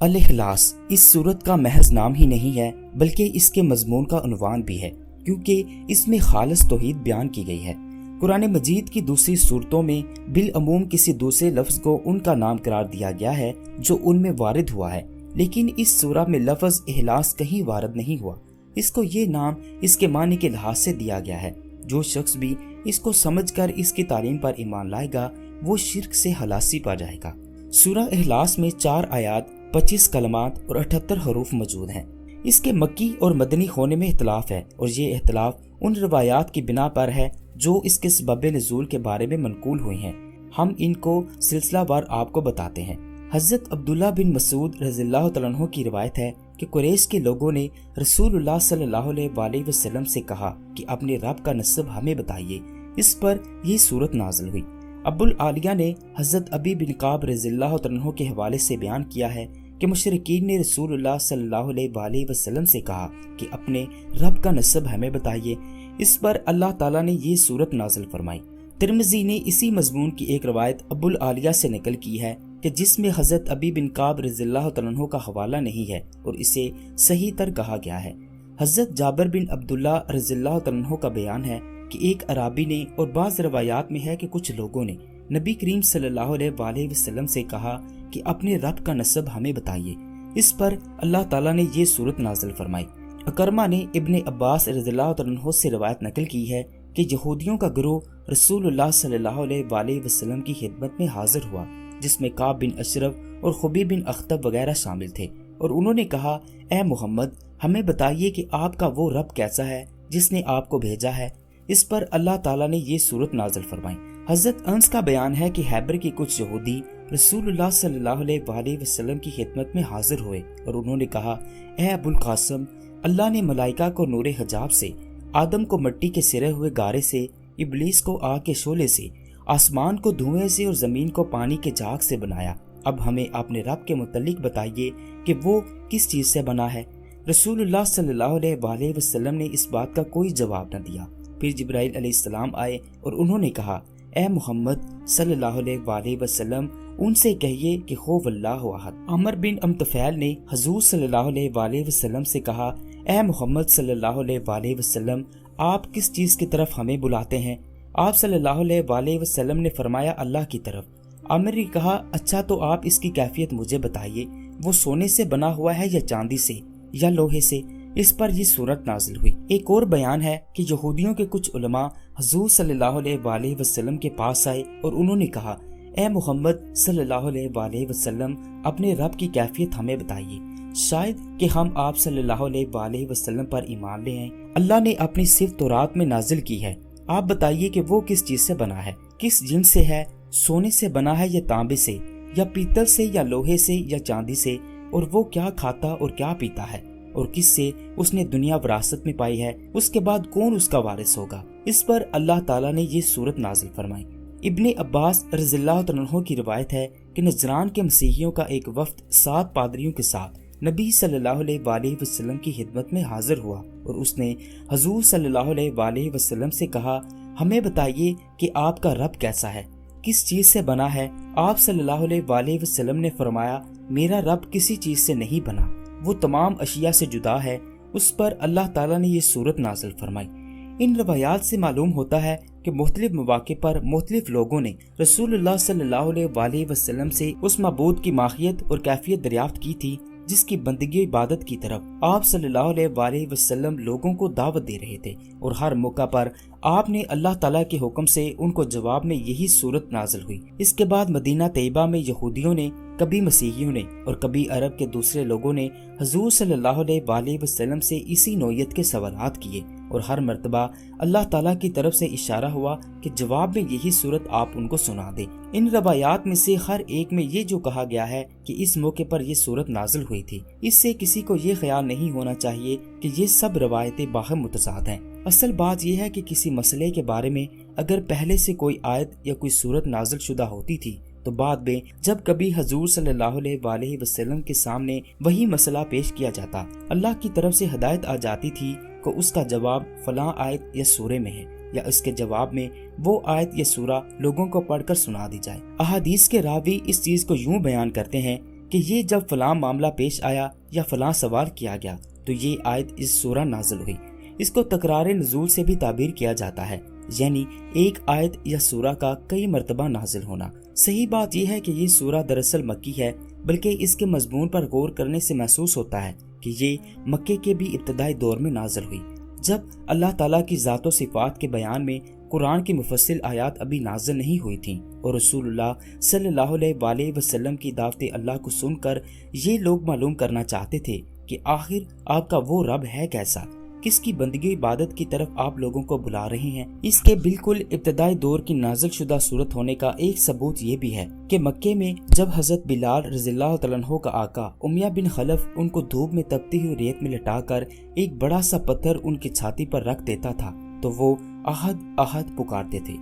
الاخلاص اس سورت کا محض نام ہی نہیں ہے بلکہ اس کے مضمون کا عنوان بھی ہے، کیونکہ اس میں خالص توحید بیان کی گئی ہے۔ قرآن مجید کی دوسری سورتوں میں بالعموم کسی دوسرے لفظ کو ان کا نام قرار دیا گیا ہے جو ان میں وارد ہوا ہے، لیکن اس سورہ میں لفظ اخلاص کہیں وارد نہیں ہوا۔ اس کو یہ نام اس کے معنی کے لحاظ سے دیا گیا ہے۔ جو شخص بھی اس کو سمجھ کر اس کی تعلیم پر ایمان لائے گا وہ شرک سے خلاصی پا جائے گا۔ سورہ اخلاص میں 4 آیات، 25 کلمات اور 78 حروف موجود ہیں۔ اس کے مکی اور مدنی ہونے میں اختلاف ہے، اور یہ اختلاف ان روایات کی بنا پر ہے جو اس کے سبب نزول کے بارے میں منقول ہوئی ہیں۔ ہم ان کو سلسلہ وار آپ کو بتاتے ہیں۔ حضرت عبداللہ بن مسعود رضی اللہ تعالیٰ عنہ کی روایت ہے کہ قریش کے لوگوں نے رسول اللہ صلی اللہ علیہ وسلم سے کہا کہ اپنے رب کا نسب ہمیں بتائیے۔ اس پر یہ سورت نازل ہوئی۔ ابو العالیہ نے حضرت ابی بن کعب رضی اللہ عنہ کے حوالے سے بیان کیا ہے کہ مشرکین نے رسول اللہ صلی اللہ علیہ وسلم سے کہا کہ اپنے رب کا نسب ہمیں بتائیے۔ اس پر اللہ تعالیٰ نے یہ سورت نازل فرمائی۔ ترمذی نے اسی مضمون کی ایک روایت ابو العالیہ سے نقل کی ہے کہ جس میں حضرت ابی بن کعب رضی اللہ عنہ کا حوالہ نہیں ہے اور اسے صحیح تر کہا گیا ہے۔ حضرت جابر بن عبداللہ رضی اللہ عنہ کا بیان ہے کہ ایک عرابی نے، اور بعض روایات میں ہے کہ کچھ لوگوں نے، نبی کریم صلی اللہ علیہ وسلم سے کہا کہ اپنے رب کا نسب ہمیں بتائیے۔ اس پر اللہ تعالیٰ نے یہ سورت نازل فرمائی۔ اکرمہ نے ابن عباس رضی اللہ عنہ سے روایت نقل کی ہے کہ یہودیوں کا گروہ رسول اللہ صلی اللہ علیہ وسلم کی خدمت میں حاضر ہوا، جس میں کعب بن اشرف اور خبیب بن اخطب وغیرہ شامل تھے، اور انہوں نے کہا، اے محمد، ہمیں بتائیے کہ آپ کا وہ رب کیسا ہے جس نے آپ کو بھیجا ہے۔ اس پر اللہ تعالیٰ نے یہ سورت نازل فرمائی۔ حضرت انس کا بیان ہے کہ خیبر کے کچھ یہودی رسول اللہ صلی اللہ علیہ وسلم کی خدمت میں حاضر ہوئے اور انہوں نے کہا، اے ابو القاسم، اللہ نے ملائکہ کو نور حجاب سے، آدم کو مٹی کے سرے ہوئے گارے سے، ابلیس کو آگ کے شعلے سے، آسمان کو دھوئیں سے اور زمین کو پانی کے جھاگ سے بنایا۔ اب ہمیں اپنے رب کے متعلق بتائیے کہ وہ کس چیز سے بنا ہے۔ رسول اللہ صلی اللہ علیہ وسلم نے اس بات کا کوئی جواب نہ دیا۔ پھر جبرائیل علیہ السلام آئے اور انہوں نے کہا، اے محمد صلی اللہ علیہ وسلم، ان سے کہیے کہ خوف اللہ احد۔ عمر بن امطفیل نے حضور صلی اللہ علیہ وسلم سے کہا، اے محمد صلی اللہ علیہ وسلم، آپ کس چیز کی طرف ہمیں بلاتے ہیں؟ آپ صلی اللہ علیہ وسلم نے فرمایا، اللہ کی طرف۔ عامر نے کہا، اچھا تو آپ اس کی کیفیت مجھے بتائیے، وہ سونے سے بنا ہوا ہے یا چاندی سے یا لوہے سے؟ اس پر یہ سورت نازل ہوئی۔ ایک اور بیان ہے کہ یہودیوں کے کچھ علماء حضور صلی اللہ علیہ وسلم کے پاس آئے اور انہوں نے کہا، اے محمد صلی اللہ علیہ وسلم، اپنے رب کی کیفیت ہمیں بتائیے، شاید کہ ہم آپ صلی اللہ علیہ وسلم پر ایمان لے آئیں۔ اللہ نے اپنی صفت تورات میں نازل کی ہے، آپ بتائیے کہ وہ کس چیز سے بنا ہے، کس جنس سے ہے، سونے سے بنا ہے یا تانبے سے یا پیتل سے یا لوہے سے یا چاندی سے، اور وہ کیا کھاتا اور کیا پیتا ہے، اور کس سے اس نے دنیا وراثت میں پائی ہے، اس کے بعد کون اس کا وارث ہوگا۔ اس پر اللہ تعالیٰ نے یہ سورت نازل فرمائی۔ ابن عباس رضی اللہ عنہ کی روایت ہے کہ نجران کے مسیحیوں کا ایک وفد 7 پادریوں کے ساتھ نبی صلی اللہ علیہ وسلم کی خدمت میں حاضر ہوا، اور اس نے حضور صلی اللہ علیہ وسلم سے کہا، ہمیں بتائیے کہ آپ کا رب کیسا ہے، کس چیز سے بنا ہے؟ آپ صلی اللہ علیہ وسلم نے فرمایا، میرا رب کسی چیز سے نہیں بنا، وہ تمام اشیاء سے جدا ہے۔ اس پر اللہ تعالیٰ نے یہ سورت نازل فرمائی۔ ان روایات سے معلوم ہوتا ہے کہ مختلف مواقع پر مختلف لوگوں نے رسول اللہ صلی اللہ علیہ وسلم سے اس معبود کی ماہیت اور کیفیت دریافت کی تھی جس کی بندگی عبادت کی طرف آپ صلی اللہ علیہ وسلم لوگوں کو دعوت دے رہے تھے، اور ہر موقع پر آپ نے اللہ تعالیٰ کے حکم سے ان کو جواب میں یہی سورت نازل ہوئی۔ اس کے بعد مدینہ طیبہ میں یہودیوں نے، کبھی مسیحیوں نے اور کبھی عرب کے دوسرے لوگوں نے حضور صلی اللہ علیہ وسلم سے اسی نوعیت کے سوالات کیے، اور ہر مرتبہ اللہ تعالیٰ کی طرف سے اشارہ ہوا کہ جواب میں یہی سورت آپ ان کو سنا دیں۔ ان روایات میں سے ہر ایک میں یہ جو کہا گیا ہے کہ اس موقع پر یہ سورت نازل ہوئی تھی، اس سے کسی کو یہ خیال نہیں ہونا چاہیے کہ یہ سب روایتیں باہم متضاد ہیں۔ اصل بات یہ ہے کہ کسی مسئلے کے بارے میں اگر پہلے سے کوئی آیت یا کوئی سورت نازل شدہ ہوتی تھی تو بعد میں جب کبھی حضور صلی اللہ علیہ وسلم کے سامنے وہی مسئلہ پیش کیا جاتا، اللہ کی طرف سے ہدایت آ جاتی تھی کہ اس کا جواب فلاں آیت یا سورے میں ہے، یا اس کے جواب میں وہ آیت یا سورہ لوگوں کو پڑھ کر سنا دی جائے۔ احادیث کے راوی اس چیز کو یوں بیان کرتے ہیں کہ یہ جب فلاں معاملہ پیش آیا یا فلاں سوال کیا گیا تو یہ آیت اس سورہ نازل ہوئی۔ اس کو تکرار نزول سے بھی تعبیر کیا جاتا ہے، یعنی ایک آیت یا سورہ کا کئی مرتبہ نازل ہونا۔ صحیح بات یہ ہے کہ یہ سورہ دراصل مکی ہے، بلکہ اس کے مضمون پر غور کرنے سے محسوس ہوتا ہے کہ یہ مکے کے بھی ابتدائی دور میں نازل ہوئی، جب اللہ تعالیٰ کی ذات و صفات کے بیان میں قرآن کی مفصل آیات ابھی نازل نہیں ہوئی تھیں، اور رسول اللہ صلی اللہ علیہ وسلم کی دعوت اللہ کو سن کر یہ لوگ معلوم کرنا چاہتے تھے کہ آخر آپ کا وہ رب ہے کیسا، کس کی بندگی عبادت کی طرف آپ لوگوں کو بلا رہے ہیں۔ اس کے بالکل ابتدائی دور کی نازل شدہ صورت ہونے کا ایک ثبوت یہ بھی ہے کہ مکے میں جب حضرت بلال رضی اللہ تعالیٰ عنہ کا آقا امیہ بن خلف ان کو دھوپ میں تپتی ہوئی ریت میں لٹا کر ایک بڑا سا پتھر ان کی چھاتی پر رکھ دیتا تھا تو وہ احد احد پکارتے تھے۔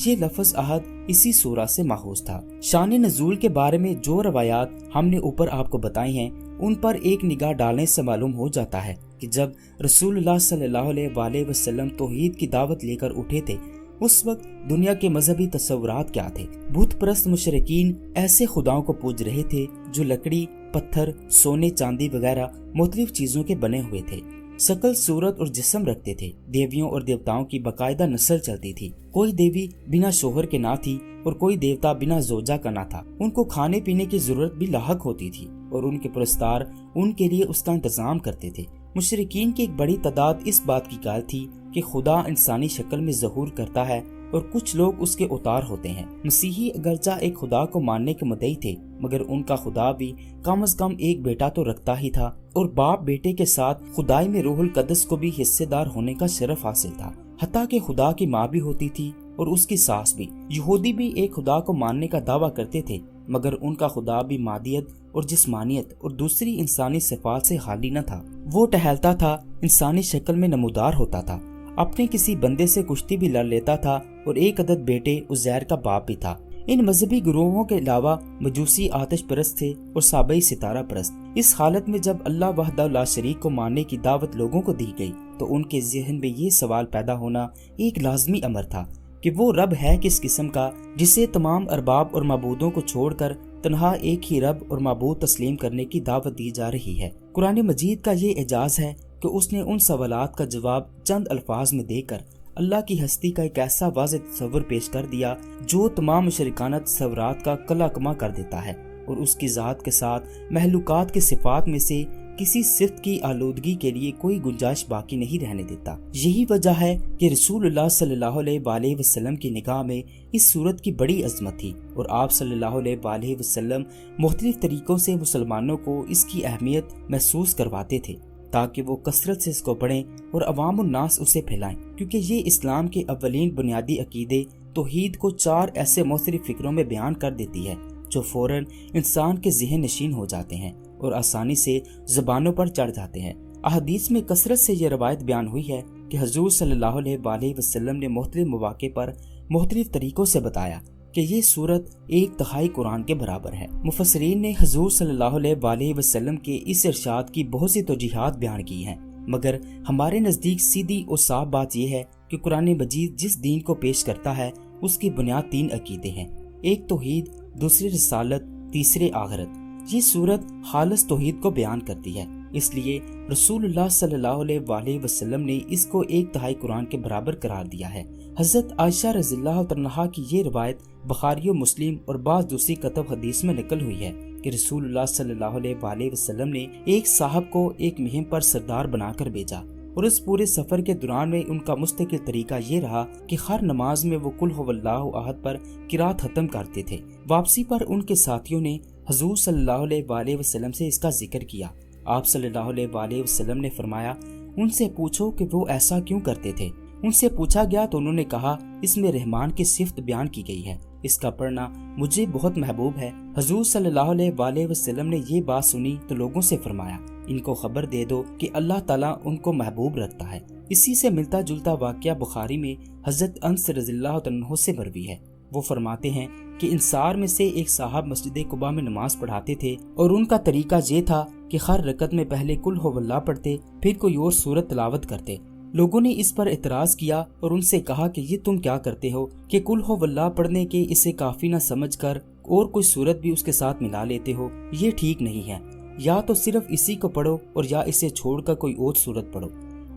یہ لفظ احد اسی سورہ سے ماخوذ تھا۔ شان نزول کے بارے میں جو روایات ہم نے اوپر آپ کو بتائی ہیں ان پر ایک نگاہ ڈالنے سے معلوم ہو جاتا ہے کہ جب رسول اللہ صلی اللہ علیہ وسلم توحید کی دعوت لے کر اٹھے تھے، اس وقت دنیا کے مذہبی تصورات کیا تھے۔ بت پرست مشرکین ایسے خداؤں کو پوج رہے تھے جو لکڑی، پتھر، سونے، چاندی وغیرہ مختلف چیزوں کے بنے ہوئے تھے، شکل، صورت اور جسم رکھتے تھے۔ دیویوں اور دیوتاؤں کی باقاعدہ نسل چلتی تھی، کوئی دیوی بنا شوہر کے نہ تھی اور کوئی دیوتا بنا زوجہ کا نہ تھا۔ ان کو کھانے پینے کی ضرورت بھی لاحق ہوتی تھی اور ان کے پرستار ان کے لیے اس کا انتظام کرتے تھے۔ مشرکین کی ایک بڑی تعداد اس بات کی قائل تھی کہ خدا انسانی شکل میں ظہور کرتا ہے اور کچھ لوگ اس کے اوتار ہوتے ہیں۔ مسیحی اگرچہ ایک خدا کو ماننے کے مدعی تھے، مگر ان کا خدا بھی کم از کم ایک بیٹا تو رکھتا ہی تھا، اور باپ بیٹے کے ساتھ خدائی میں روح القدس کو بھی حصے دار ہونے کا شرف حاصل تھا، حتیٰ کہ خدا کی ماں بھی ہوتی تھی اور اس کی ساس بھی۔ یہودی بھی ایک خدا کو ماننے کا دعویٰ کرتے تھے، مگر ان کا خدا بھی مادیت اور جسمانیت اور دوسری انسانی صفات سے خالی نہ تھا۔ وہ ٹہلتا تھا، انسانی شکل میں نمودار ہوتا تھا، اپنے کسی بندے سے کشتی بھی لڑ لیتا تھا اور ایک عدد بیٹے عزیر کا باپ بھی تھا۔ ان مذہبی گروہوں کے علاوہ مجوسی آتش پرست تھے اور سابعی ستارہ پرست۔ اس حالت میں جب اللہ وحدہ لا شریک کو ماننے کی دعوت لوگوں کو دی گئی تو ان کے ذہن میں یہ سوال پیدا ہونا ایک لازمی امر تھا کہ وہ رب ہے کس قسم کا جسے تمام ارباب اور معبودوں کو چھوڑ کر تنہا ایک ہی رب اور معبود تسلیم کرنے کی دعوت دی جا رہی ہے۔ قرآن مجید کا یہ اعجاز ہے کہ اس نے ان سوالات کا جواب چند الفاظ میں دے کر اللہ کی ہستی کا ایک ایسا واضح تصور پیش کر دیا جو تمام مشرکانہ تصورات کا کلا کما کر دیتا ہے، اور اس کی ذات کے ساتھ مخلوقات کے صفات میں سے کسی صفت کی آلودگی کے لیے کوئی گنجائش باقی نہیں رہنے دیتا۔ یہی وجہ ہے کہ رسول اللہ صلی اللہ علیہ وسلم کی نگاہ میں اس صورت کی بڑی عظمت تھی، اور آپ صلی اللہ علیہ وسلم مختلف طریقوں سے مسلمانوں کو اس کی اہمیت محسوس کرواتے تھے تاکہ وہ کثرت سے اس کو پڑھیں اور عوام الناس اسے پھیلائیں، کیونکہ یہ اسلام کے اولین بنیادی عقیدے توحید کو 4 ایسے مختلف فکروں میں بیان کر دیتی ہے جو فوراً انسان کے ذہن نشین ہو جاتے ہیں اور آسانی سے زبانوں پر چڑھ جاتے ہیں۔ احادیث میں کثرت سے یہ روایت بیان ہوئی ہے کہ حضور صلی اللہ علیہ وسلم نے مختلف مواقع پر مختلف طریقوں سے بتایا کہ یہ سورت 1/3 قرآن کے برابر ہے۔ مفسرین نے حضور صلی اللہ علیہ وسلم کے اس ارشاد کی بہت سی توجیحات بیان کی ہیں، مگر ہمارے نزدیک سیدھی اور صاف بات یہ ہے کہ قرآن مجید جس دین کو پیش کرتا ہے اس کی بنیاد 3 عقیدے ہیں، ایک توحید، دوسری رسالت، تیسرے آخرت۔ یہ سورت خالص توحید کو بیان کرتی ہے، اس لیے رسول اللہ صلی اللہ علیہ وسلم نے اس کو 1/3 قرآن کے برابر قرار دیا ہے۔ حضرت عائشہ رضی اللہ عنہا کی یہ روایت بخاری و مسلم اور بعض دوسری کتب حدیث میں نقل ہوئی ہے کہ رسول اللہ صلی اللہ علیہ وسلم نے ایک صاحب کو ایک مہم پر سردار بنا کر بھیجا، اور اس پورے سفر کے دوران میں ان کا مستقل طریقہ یہ رہا کہ ہر نماز میں وہ قل هو اللہ احد پر قرات ختم کرتے تھے۔ واپسی پر ان کے ساتھیوں نے حضور صلی اللہ علیہ وسلم سے اس کا ذکر کیا۔ آپ صلی اللہ علیہ وسلم نے فرمایا، ان سے پوچھو کہ وہ ایسا کیوں کرتے تھے۔ ان سے پوچھا گیا تو انہوں نے کہا، اس میں رحمان کی صفت بیان کی گئی ہے، اس کا پڑھنا مجھے بہت محبوب ہے۔ حضور صلی اللہ علیہ وسلم نے یہ بات سنی تو لوگوں سے فرمایا، ان کو خبر دے دو کہ اللہ تعالیٰ ان کو محبوب رکھتا ہے۔ اسی سے ملتا جلتا واقعہ بخاری میں حضرت انس رضی اللہ عنہ سے مروی ہے۔ وہ فرماتے ہیں کہ انصار میں سے ایک صاحب مسجد قباء میں نماز پڑھاتے تھے، اور ان کا طریقہ یہ تھا کہ ہر رکعت میں پہلے قل هو اللہ پڑھتے، پھر کوئی اور سورت تلاوت کرتے۔ لوگوں نے اس پر اعتراض کیا اور ان سے کہا کہ یہ تم کیا کرتے ہو کہ قل هو اللہ پڑھنے کے اسے کافی نہ سمجھ کر اور کوئی صورت بھی اس کے ساتھ ملا لیتے ہو، یہ ٹھیک نہیں ہے۔ یا تو صرف اسی کو پڑھو اور یا اسے چھوڑ کر کوئی اور صورت پڑھو۔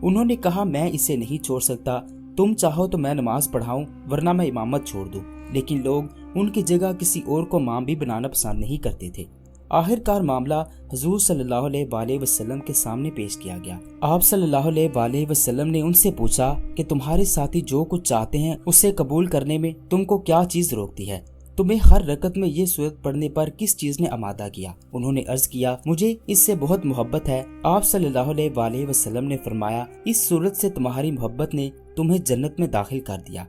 انہوں نے کہا میں اسے نہیں چھوڑ سکتا، تم چاہو تو میں نماز پڑھاؤں ورنہ میں امامت چھوڑ دوں، لیکن لوگ ان کی جگہ کسی اور کو امام بھی بنانا پسند نہیں کرتے تھے۔ آخرکار معاملہ حضور صلی اللہ علیہ وآلہ وسلم کے سامنے پیش کیا گیا۔ آپ صلی اللہ علیہ وآلہ وسلم نے ان سے پوچھا کہ تمہارے ساتھی جو کچھ چاہتے ہیں اسے قبول کرنے میں تم کو کیا چیز روکتی ہے؟ تمہیں ہر رکعت میں یہ سورت پڑھنے پر کس چیز نے آمادہ کیا؟ انہوں نے عرض کیا مجھے اس سے بہت محبت ہے۔ آپ صلی اللہ علیہ وآلہ وسلم نے فرمایا اس سورت سے تمہاری محبت نے تمہیں جنت میں داخل کر دیا۔